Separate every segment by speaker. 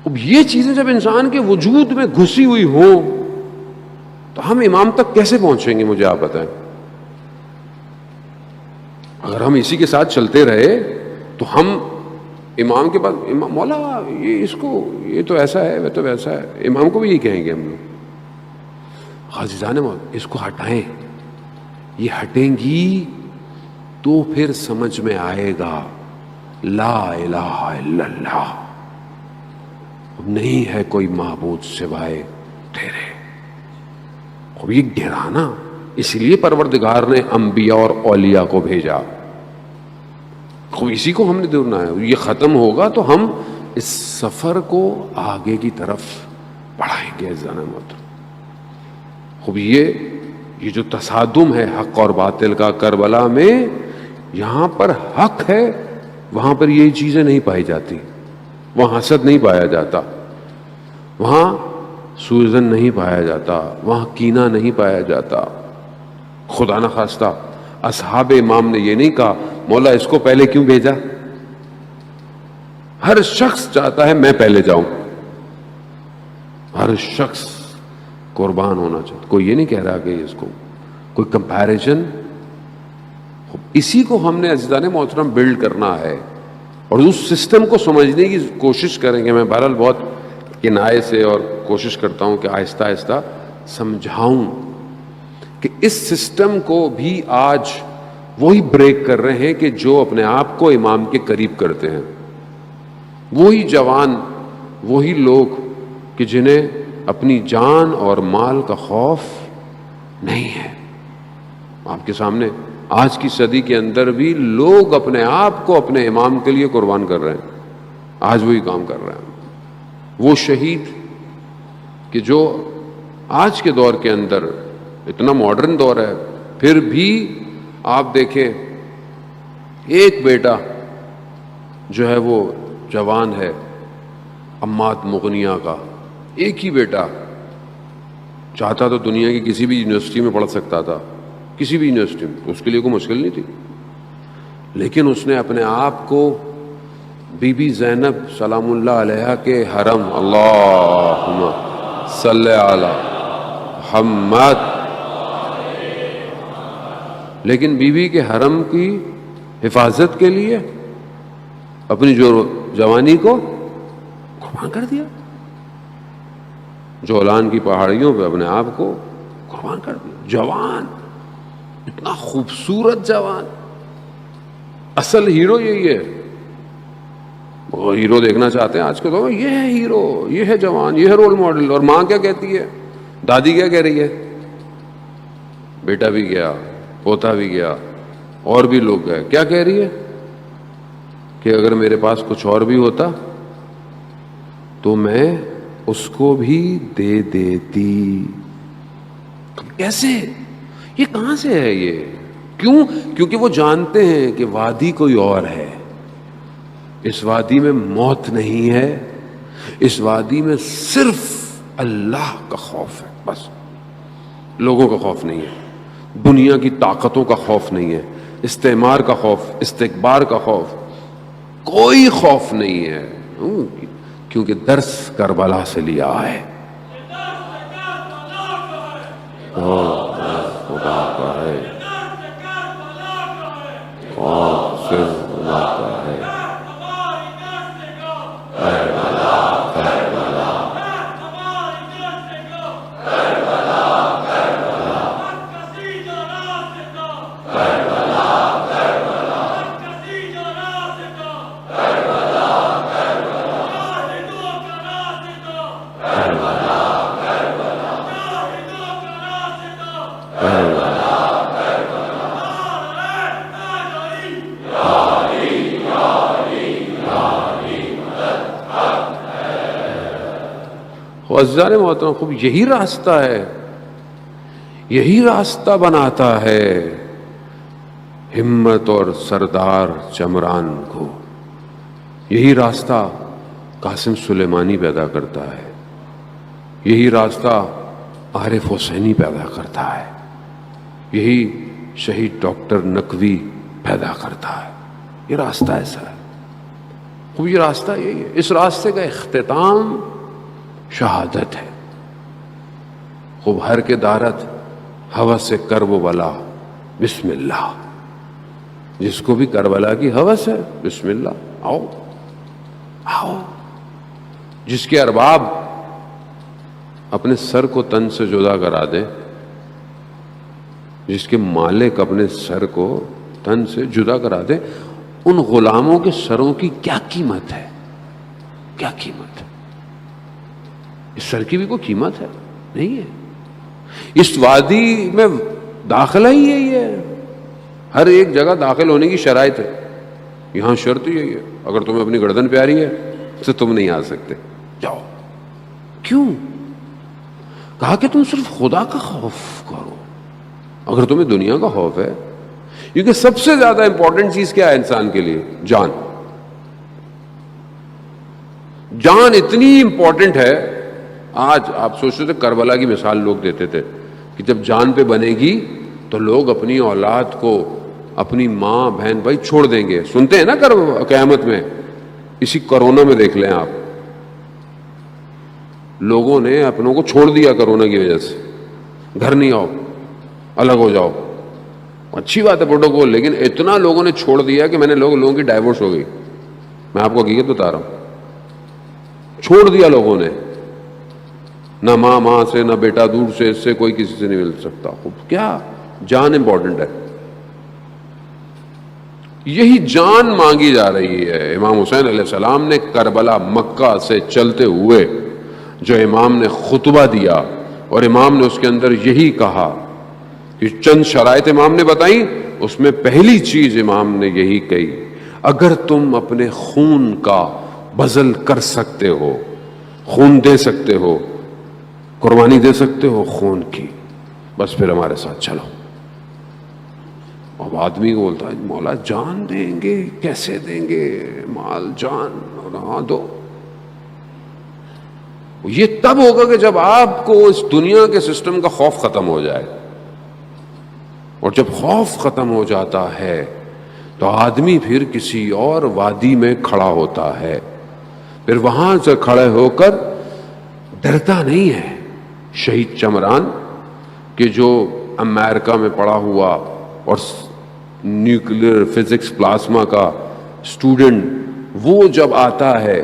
Speaker 1: اب یہ چیزیں جب انسان کے وجود میں گھسی ہوئی ہوں تو ہم امام تک کیسے پہنچیں گے؟ مجھے آپ بتائیں. اگر ہم اسی کے ساتھ چلتے رہے تو ہم امام کے پاس امام مولا یہ اس کو یہ تو ایسا ہے وہ تو ویسا ہے، امام کو بھی یہی کہیں گے ہم لوگ. عزیزان مولا اس کو ہٹائیں، یہ ہٹیں گی تو پھر سمجھ میں آئے گا لا الہ الا اللہ، اب نہیں ہے کوئی معبود سوائے تیرے. اب یہ گرانا، اس لیے پروردگار نے انبیاء اور اولیاء کو بھیجا. اسی کو ہم نے دینا ہے. یہ ختم ہوگا تو ہم اس سفر کو آگے کی طرف بڑھائیں گے. عزیزان محترم خوب یہ جو تصادم ہے حق اور باطل کا کربلا میں، یہاں پر حق ہے، وہاں پر یہ چیزیں نہیں پائی جاتی. وہاں حسد نہیں پایا جاتا، وہاں سوء ظن نہیں پایا جاتا، وہاں کینہ نہیں پایا جاتا. خدا نہ خواستہ اصحاب امام نے یہ نہیں کہا مولا اس کو پہلے کیوں بھیجا. ہر شخص چاہتا ہے میں پہلے جاؤں، ہر شخص قربان ہونا چاہتا. کوئی یہ نہیں کہہ رہا کہ اس کو کوئی کمپیریزن. اسی کو ہم نے عزیزان محترم بلڈ کرنا ہے اور اس سسٹم کو سمجھنے کی کوشش کریں گے. میں بہرحال بہت کنایے سے اور کوشش کرتا ہوں کہ آہستہ آہستہ سمجھاؤں کہ اس سسٹم کو بھی آج وہی بریک کر رہے ہیں کہ جو اپنے آپ کو امام کے قریب کرتے ہیں. وہی جوان، وہی لوگ کہ جنہیں اپنی جان اور مال کا خوف نہیں ہے. آپ کے سامنے آج کی صدی کے اندر بھی لوگ اپنے آپ کو اپنے امام کے لیے قربان کر رہے ہیں. آج وہی کام کر رہے ہیں. وہ شہید کہ جو آج کے دور کے اندر اتنا ماڈرن دور ہے پھر بھی آپ دیکھیں ایک بیٹا جو ہے وہ جوان ہے عماد مغنیہ کا، ایک ہی بیٹا، چاہتا تو دنیا کی کسی بھی یونیورسٹی میں پڑھ سکتا تھا، کسی بھی یونیورسٹی میں، اس کے لیے کوئی مشکل نہیں تھی. لیکن اس نے اپنے آپ کو بی بی زینب سلام اللہ علیہا کے حرم، اللہم صلی علی محمد، لیکن بی بی کے حرم کی حفاظت کے لیے اپنی جو جوانی کو قربان کر دیا. جولان کی پہاڑیوں پہ اپنے آپ کو قربان کر دیا. جوان، اتنا خوبصورت جوان. اصل ہیرو یہی ہے. وہ ہیرو دیکھنا چاہتے ہیں آج کے دور میں، یہ ہے ہیرو، یہ ہے جوان، یہ ہے رول ماڈل. اور ماں کیا کہتی ہے، دادی کیا کہہ رہی ہے، بیٹا بھی گیا، پوتا بھی گیا، اور بھی لوگ گئے. کیا کہہ رہی ہے کہ اگر میرے پاس کچھ اور بھی ہوتا تو میں اس کو بھی دے دیتی. کیسے؟ یہ کہاں سے ہے یہ؟ کیوں؟ کیونکہ وہ جانتے ہیں کہ وادی کوئی اور ہے. اس وادی میں موت نہیں ہے، اس وادی میں صرف اللہ کا خوف ہے. بس لوگوں کا خوف نہیں ہے، دنیا کی طاقتوں کا خوف نہیں ہے، استعمار کا خوف، استکبار کا خوف، کوئی خوف نہیں ہے. کیونکہ درس کربلا سے لیا ہے. خدا کا ہے، خوف صرف اللہ کا ہے. عزیزان محترم خوب یہی راستہ ہے، یہی راستہ بناتا ہے ہمت اور سردار چمران کو. یہی راستہ قاسم سلیمانی پیدا کرتا ہے، یہی راستہ عارف حسینی پیدا کرتا ہے، یہی شہید ڈاکٹر نقوی پیدا کرتا ہے. یہ راستہ ایسا ہے. خوب یہ راستہ یہی ہے، اس راستے کا اختتام شہادت ہے. خوب ہر کے دارت ہوس سے کرب و بلا بسم اللہ. جس کو بھی کربلا کی ہوس ہے بسم اللہ، آؤ آؤ. جس کے ارباب اپنے سر کو تن سے جدا کرا دیں، جس کے مالک اپنے سر کو تن سے جدا کرا دیں، ان غلاموں کے سروں کی کیا قیمت ہے؟ کیا قیمت ہے؟ اس سر کی بھی کوئی قیمت ہے؟ نہیں ہے. اس وادی میں داخلہ ہی یہی ہے. ہر ایک جگہ داخل ہونے کی شرائط ہے. یہاں شرط یہی ہے، اگر تمہیں اپنی گردن پیاری ہے تو تم نہیں آ سکتے، جاؤ. کیوں؟ کہا کہ تم صرف خدا کا خوف کرو. اگر تمہیں دنیا کا خوف ہے، کیونکہ سب سے زیادہ امپورٹنٹ چیز کیا ہے انسان کے لیے؟ جان. جان اتنی امپورٹنٹ ہے. آج آپ سوچتے تھے کربلا کی مثال لوگ دیتے تھے کہ جب جان پہ بنے گی تو لوگ اپنی اولاد کو، اپنی ماں بہن بھائی چھوڑ دیں گے. سنتے ہیں نا قیامت میں. اسی کرونا میں دیکھ لیں آپ، لوگوں نے اپنوں کو چھوڑ دیا کرونا کی وجہ سے. گھر نہیں آؤ، الگ ہو جاؤ. اچھی بات ہے پروٹوکول، لیکن اتنا لوگوں نے چھوڑ دیا کہ میں نے لوگوں کی ڈائیورس ہو گئی. میں آپ کو حقیقت بتا رہا ہوں، چھوڑ دیا لوگوں نے. نہ ماں سے، نہ بیٹا دور سے، اس سے کوئی کسی سے نہیں مل سکتا. کیا؟ جان امپورٹنٹ ہے. یہی جان مانگی جا رہی ہے. امام حسین علیہ السلام نے کربلا مکہ سے چلتے ہوئے جو امام نے خطبہ دیا، اور امام نے اس کے اندر یہی کہا کہ چند شرائط امام نے بتائیں، اس میں پہلی چیز امام نے یہی کہی، اگر تم اپنے خون کا بذل کر سکتے ہو، خون دے سکتے ہو، قربانی دے سکتے ہو خون کی، بس پھر ہمارے ساتھ چلو. اب آدمی کو بولتا ہے مولا جان دیں گے، کیسے دیں گے؟ مال جان. ہاں دو. یہ تب ہوگا کہ جب آپ کو اس دنیا کے سسٹم کا خوف ختم ہو جائے. اور جب خوف ختم ہو جاتا ہے تو آدمی پھر کسی اور وادی میں کھڑا ہوتا ہے. پھر وہاں سے کھڑے ہو کر ڈرتا نہیں ہے. شہید چمران کہ جو امریکہ میں پڑا ہوا اور نیوکلیئر فزکس پلازما کا اسٹوڈنٹ، وہ جب آتا ہے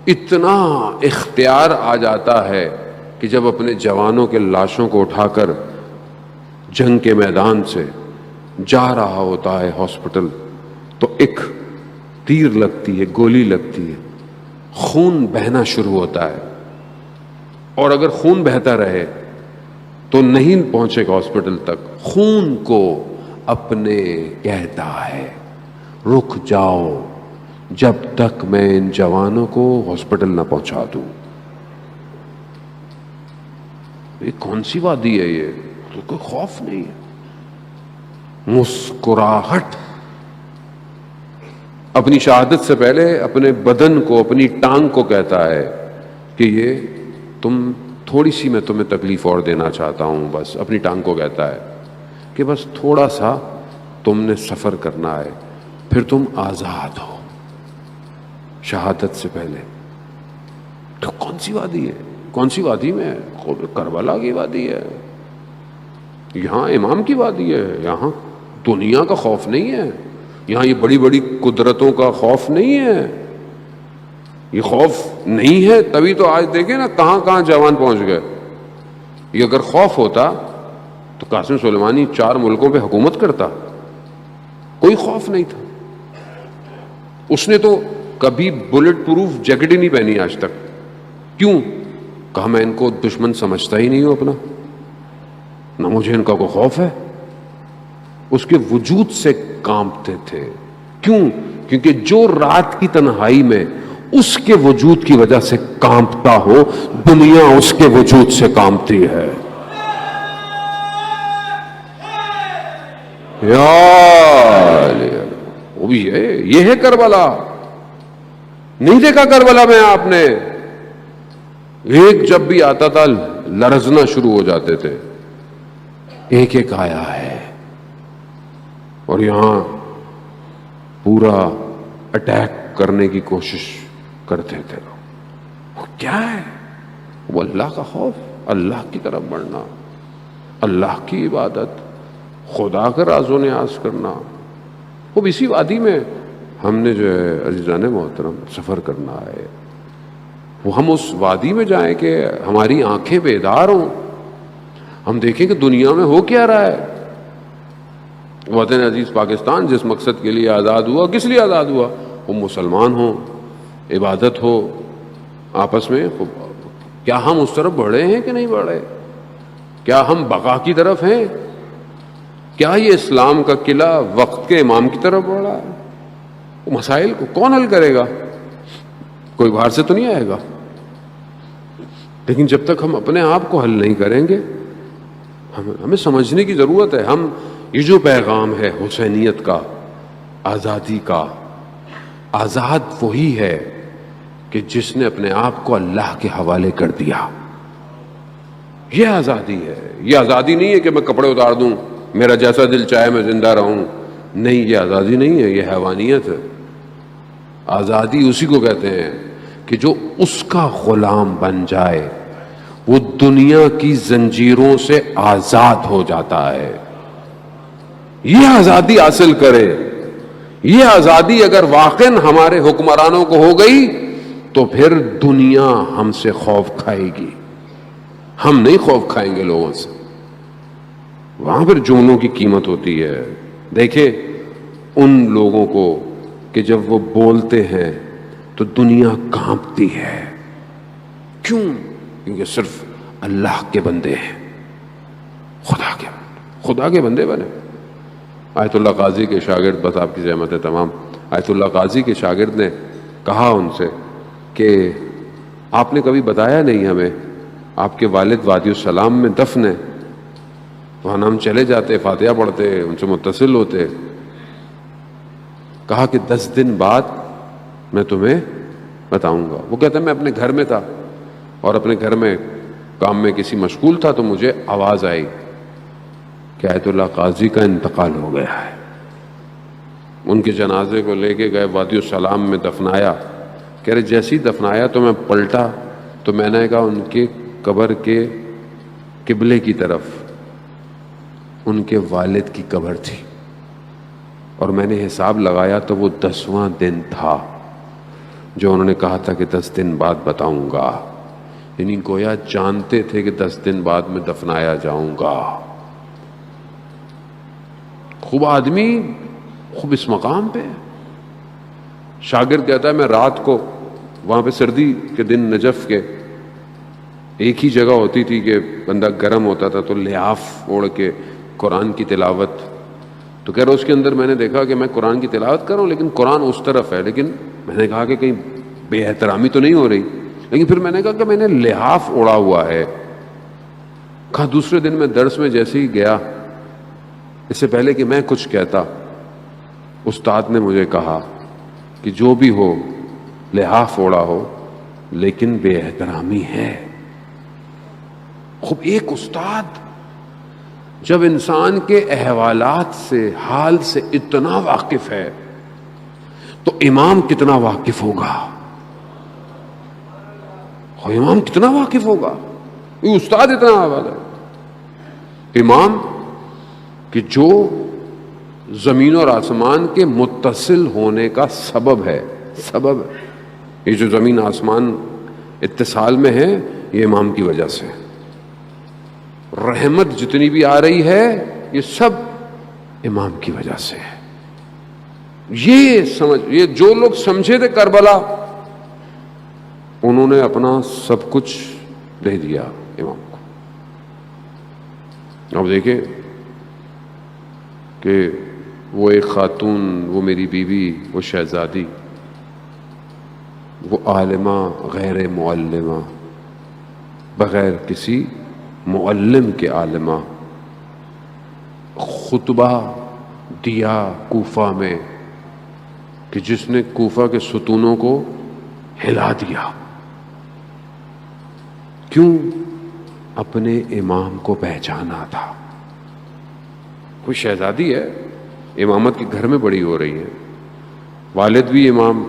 Speaker 1: اتنا اختیار آ جاتا ہے کہ جب اپنے جوانوں کے لاشوں کو اٹھا کر جنگ کے میدان سے جا رہا ہوتا ہے ہاسپٹل، تو ایک تیر لگتی ہے، گولی لگتی ہے، خون بہنا شروع ہوتا ہے. اور اگر خون بہتا رہے تو نہیں پہنچے گا ہاسپٹل تک. خون کو اپنے کہتا ہے رک جاؤ جب تک میں ان جوانوں کو ہاسپٹل نہ پہنچا دوں. یہ کون سی وادی ہے؟ یہ تو کوئی خوف نہیں ہے. مسکراہٹ. اپنی شہادت سے پہلے اپنے بدن کو، اپنی ٹانگ کو کہتا ہے کہ یہ تم تھوڑی سی، میں تمہیں تکلیف اور دینا چاہتا ہوں. بس اپنی ٹانگ کو کہتا ہے کہ بس تھوڑا سا تم نے سفر کرنا ہے، پھر تم آزاد ہو. شہادت سے پہلے. تو کون سی وادی ہے؟ کون سی وادی میں ہے؟ کربلا کی وادی ہے، یہاں امام کی وادی ہے. یہاں دنیا کا خوف نہیں ہے، یہاں یہ بڑی بڑی قدرتوں کا خوف نہیں ہے. یہ خوف نہیں ہے تبھی تو آج دیکھیں نا کہاں کہاں جوان پہنچ گئے. یہ اگر خوف ہوتا تو قاسم سلیمانی 4 ملکوں پہ حکومت کرتا. کوئی خوف نہیں تھا. اس نے تو کبھی بلٹ پروف جیکٹ ہی نہیں پہنی آج تک. کیوں؟ کہا میں ان کو دشمن سمجھتا ہی نہیں ہوں اپنا، نہ مجھے ان کا کوئی خوف ہے. اس کے وجود سے کانپتے تھے. کیوں؟ کیونکہ جو رات کی تنہائی میں اس کے وجود کی وجہ سے کانپتا ہو، دنیا اس کے وجود سے کانپتی ہے. وہ بھی ہے. یہ ہے کربلا. نہیں دیکھا کربلا میں آپ نے؟ ایک جب بھی آتا تھا لرزنا شروع ہو جاتے تھے. ایک ایک آیا ہے اور یہاں پورا اٹیک کرنے کی کوشش کرتے تھے لوگ. وہ کیا ہے؟ وہ اللہ کا خوف، اللہ کی طرف بڑھنا، اللہ کی عبادت، خدا کا راز و نیاز کرنا. وہ اسی وادی میں ہم نے جو ہے عزیزان محترم سفر کرنا ہے. وہ ہم اس وادی میں جائیں کہ ہماری آنکھیں بیدار ہوں، ہم دیکھیں کہ دنیا میں ہو کیا رہا ہے. وطن عزیز پاکستان جس مقصد کے لیے آزاد ہوا، کس لیے آزاد ہوا؟ وہ مسلمان ہوں، عبادت ہو آپس میں. کیا ہم اس طرف بڑھے ہیں کہ نہیں بڑھے؟ کیا ہم بقا کی طرف ہیں؟ کیا یہ اسلام کا قلعہ وقت کے امام کی طرف بڑھ رہا ہے؟ وہ مسائل کو کون حل کرے گا؟ کوئی باہر سے تو نہیں آئے گا. لیکن جب تک ہم اپنے آپ کو حل نہیں کریں گے، ہمیں سمجھنے کی ضرورت ہے. ہم یہ جو پیغام ہے حسینیت کا، آزادی کا، آزاد وہی ہے کہ جس نے اپنے آپ کو اللہ کے حوالے کر دیا. یہ آزادی ہے. یہ آزادی نہیں ہے کہ میں کپڑے اتار دوں، میرا جیسا دل چاہے میں زندہ رہوں. نہیں، یہ آزادی نہیں ہے، یہ حیوانیت ہے. آزادی اسی کو کہتے ہیں کہ جو اس کا غلام بن جائے وہ دنیا کی زنجیروں سے آزاد ہو جاتا ہے. یہ آزادی حاصل کرے. یہ آزادی اگر واقعاً ہمارے حکمرانوں کو ہو گئی تو پھر دنیا ہم سے خوف کھائے گی. ہم نہیں خوف کھائیں گے لوگوں سے. وہاں پھر جملوں کی قیمت ہوتی ہے. دیکھیں ان لوگوں کو کہ جب وہ بولتے ہیں تو دنیا کانپتی ہے. کیوں؟ کیونکہ صرف اللہ کے بندے ہیں، خدا کے بندے بنے. آیت اللہ قاضی کے شاگرد، بس آپ کی زحمت ہے تمام، آیت اللہ قاضی کے شاگرد نے کہا ان سے کہ آپ نے کبھی بتایا نہیں ہمیں، آپ کے والد وادی السلام میں دفن ہے. وہاں ہم چلے جاتے، فاتحہ پڑھتے، ان سے متصل ہوتے. کہا کہ 10 دن بعد میں تمہیں بتاؤں گا. وہ کہتا ہے میں اپنے گھر میں تھا اور اپنے گھر میں کام میں کسی مشغول تھا تو مجھے آواز آئی کہ آیت اللہ قاضی کا انتقال ہو گیا ہے. ان کے جنازے کو لے کے گئے، وادی السلام میں دفنایا. کہہ رہے جیسے ہی دفنایا تو میں پلٹا تو میں نے کہا ان کے قبر کے قبلے کی طرف ان کے والد کی قبر تھی، اور میں نے حساب لگایا تو وہ 10واں دن تھا جو انہوں نے کہا تھا کہ 10 دن بعد بتاؤں گا. یعنی گویا جانتے تھے کہ 10 دن بعد میں دفنایا جاؤں گا. خوب آدمی، خوب اس مقام پہ. شاگرد کہتا ہے میں رات کو وہاں پہ سردی کے دن نجف کے ایک ہی جگہ ہوتی تھی کہ بندہ گرم ہوتا تھا تو لحاف اوڑھ کے قرآن کی تلاوت. تو کہہ رہا اس کے اندر میں نے دیکھا کہ میں قرآن کی تلاوت کر رہا ہوں لیکن قرآن اس طرف ہے. لیکن میں نے کہا کہ کہیں بے احترامی تو نہیں ہو رہی. لیکن پھر میں نے کہا کہ میں نے لحاف اوڑھا ہوا ہے. کہا دوسرے دن میں درس میں جیسے ہی گیا، اس سے پہلے کہ میں کچھ کہتا، استاد نے مجھے کہا کہ جو بھی ہو لحاف اوڑھا ہو لیکن بے احترامی ہے. خوب ایک استاد جب انسان کے احوالات سے، حال سے اتنا واقف ہے تو امام کتنا واقف ہوگا؟ امام کتنا واقف ہوگا؟ یہ استاد اتنا حوالہ ہے. امام کہ جو زمین اور آسمان کے متصل ہونے کا سبب ہے. یہ جو زمین آسمان اتصال میں ہے یہ امام کی وجہ سے. رحمت جتنی بھی آ رہی ہے یہ سب امام کی وجہ سے ہے. یہ جو لوگ سمجھے تھے کربلا، انہوں نے اپنا سب کچھ دے دیا امام کو. اب دیکھیں کہ وہ ایک خاتون، وہ میری بیوی، وہ شہزادی، وہ عالمہ غیر معلمہ، بغیر کسی معلم کے عالمہ، خطبہ دیا کوفہ میں کہ جس نے کوفہ کے ستونوں کو ہلا دیا. کیوں؟ اپنے امام کو پہچانا تھا. کوئی شہزادی ہے، امامت کے گھر میں بڑی ہو رہی ہے، والد بھی امام،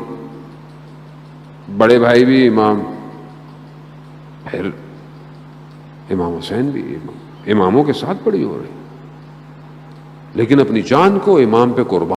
Speaker 1: بڑے بھائی بھی امام، پھر امام حسین بھی اماموں کے ساتھ بڑی ہو رہی، لیکن اپنی جان کو امام پہ قربان